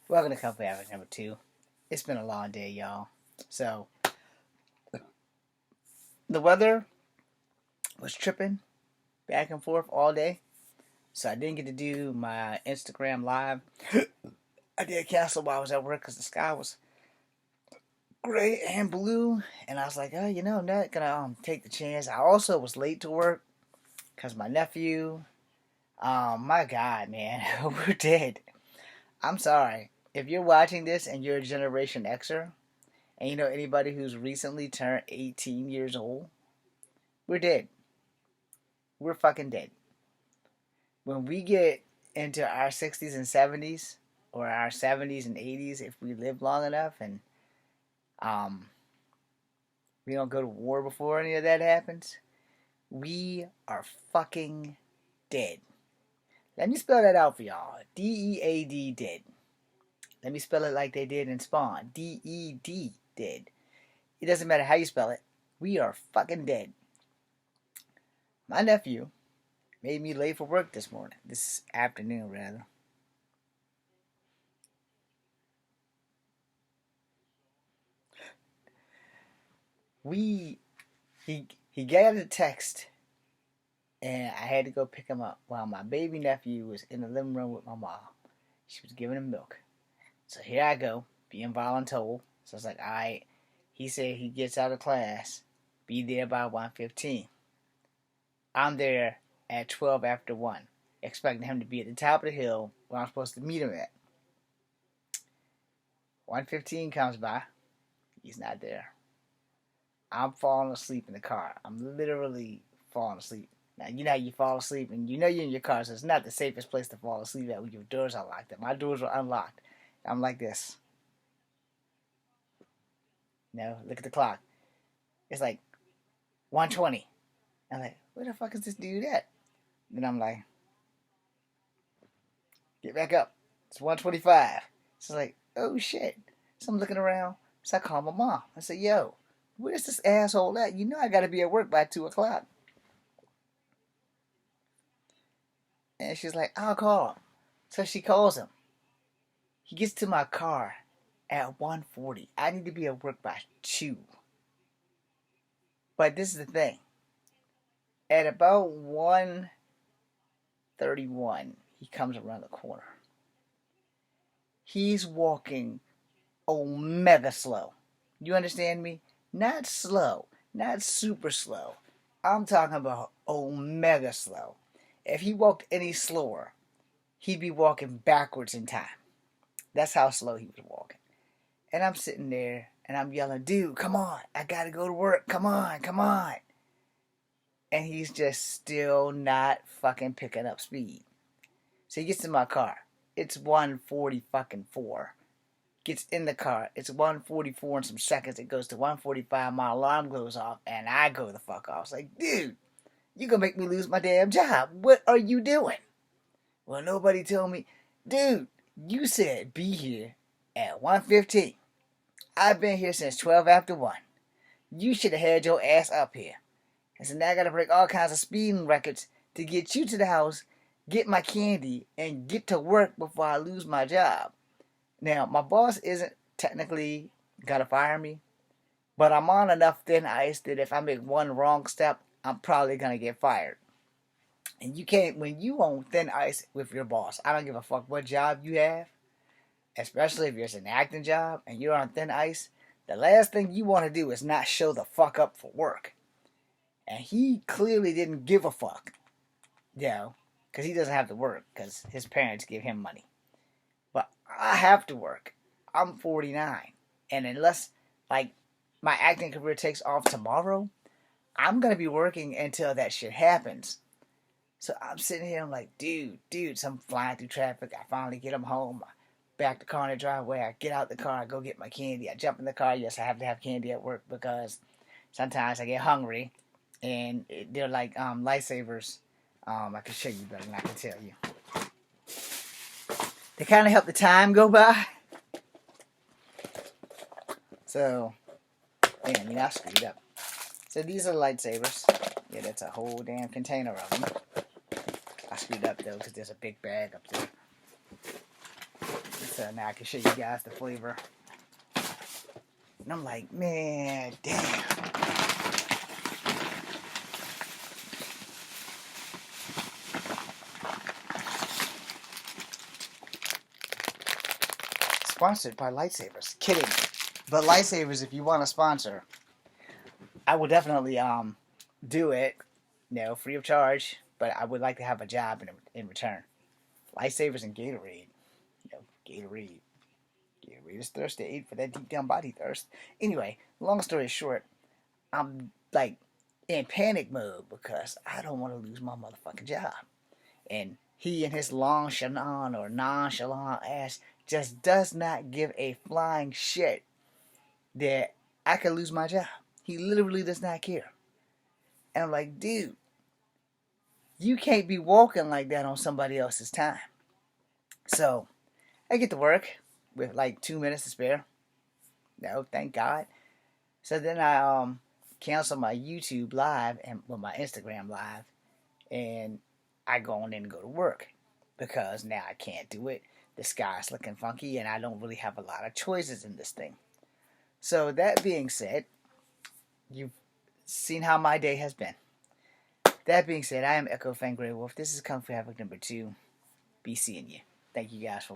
Welcome to Company Average number 2. It's been a long day, y'all. So, the weather was tripping back and forth all day. So, I didn't get to do my Instagram live. I did cancel while I was at work because the sky was gray and blue. And I was like, I'm not going to take the chance. I also was late to work because my nephew, my God, man, we're dead. I'm sorry. If you're watching this and you're a Generation Xer, and you know anybody who's recently turned 18 years old, we're dead. We're fucking dead. When we get into our 60s and 70s, or our 70s and 80s, if we live long enough and um, we don't go to war before any of that happens, we are fucking dead. Let me spell that out for y'all. DEAD, dead. Let me spell it like they did in Spawn. DED, dead. It doesn't matter how you spell it. We are fucking dead. My nephew made me late for work this afternoon rather. He got a text and I had to go pick him up while my baby nephew was in the living room with my mom. She was giving him milk. So here I go, being voluntold. So I was like, alright. He said he gets out of class, be there by 1:15. I'm there at 12 after 1, expecting him to be at the top of the hill where I'm supposed to meet him at. 1:15 comes by. He's not there. I'm falling asleep in the car. I'm literally falling asleep. Now, you know how you fall asleep and you know you're in your car, so it's not the safest place to fall asleep at when your doors are locked. My doors were unlocked. I'm like this. Look at the clock. It's like 1:20. I'm like, where the fuck is this dude at? Then I'm like, get back up. It's 1:25. So it's like, oh shit. So I'm looking around. So I call my mom. I say, yo, where's this asshole at? You know I gotta be at work by 2 o'clock. And she's like, I'll call him. So she calls him. He gets to my car at 1:40. I need to be at work by 2. But this is the thing. At about 1:31, he comes around the corner. He's walking omega slow. You understand me? Not slow. Not super slow. I'm talking about omega slow. If he walked any slower, he'd be walking backwards in time. That's how slow he was walking. And I'm sitting there and I'm yelling, dude, come on. I gotta go to work. Come on, come on. And he's just still not fucking picking up speed. So he gets in my car. It's 1:40 fucking 4. Gets in the car. It's 1:44 in some seconds. It goes to 1:45. My alarm goes off and I go the fuck off. It's like, dude, you gonna make me lose my damn job. What are you doing? Well, nobody told me. Dude, you said be here at 1:15. I've been here since 12 after 1. You should have had your ass up here. And so now I gotta break all kinds of speeding records to get you to the house, get my candy, and get to work before I lose my job. Now, my boss isn't technically gonna fire me, but I'm on enough thin ice that if I make one wrong step, I'm probably gonna get fired. And you can't, when you on thin ice with your boss, I don't give a fuck what job you have, especially if it's an acting job and you're on thin ice, the last thing you want to do is not show the fuck up for work. And he clearly didn't give a fuck, because he doesn't have to work because his parents give him money. But I have to work. I'm 49. And unless, like, my acting career takes off tomorrow, I'm going to be working until that shit happens. So I'm sitting here, I'm like, dude, so I'm flying through traffic. I finally get him home. I back the car in the driveway. I get out the car. I go get my candy. I jump in the car. Yes, I have to have candy at work because sometimes I get hungry. And they're like lightsabers. I can show you better than I can tell you. They kind of help the time go by. So, man, I screwed up. So these are lightsabers. Yeah, that's a whole damn container of them. I screwed up though because there's a big bag up there. Let's So now I can show you guys the flavor. And I'm like, man, damn. Sponsored by Lightsabers. Kidding. But Lightsabers, if you want to sponsor, I will definitely do it, free of charge. But I would like to have a job in return. Lightsabers and Gatorade. Gatorade. Gatorade is thirst aid for that deep down body thirst. Anyway, long story short, I'm like in panic mode because I don't want to lose my motherfucking job. And he and his nonchalant or nonchalant ass just does not give a flying shit that I could lose my job. He literally does not care. And I'm like, dude, you can't be walking like that on somebody else's time. So I get to work with like 2 minutes to spare. No, thank God. So then I cancel my YouTube live and my Instagram live, and I go on in and go to work because now I can't do it. The sky's looking funky, and I don't really have a lot of choices in this thing. So that being said, you've seen how my day has been. That being said, I am Echo Fang Grey Wolf. This is Kung Fu Havoc number 2. Be seeing you. Thank you guys for watching.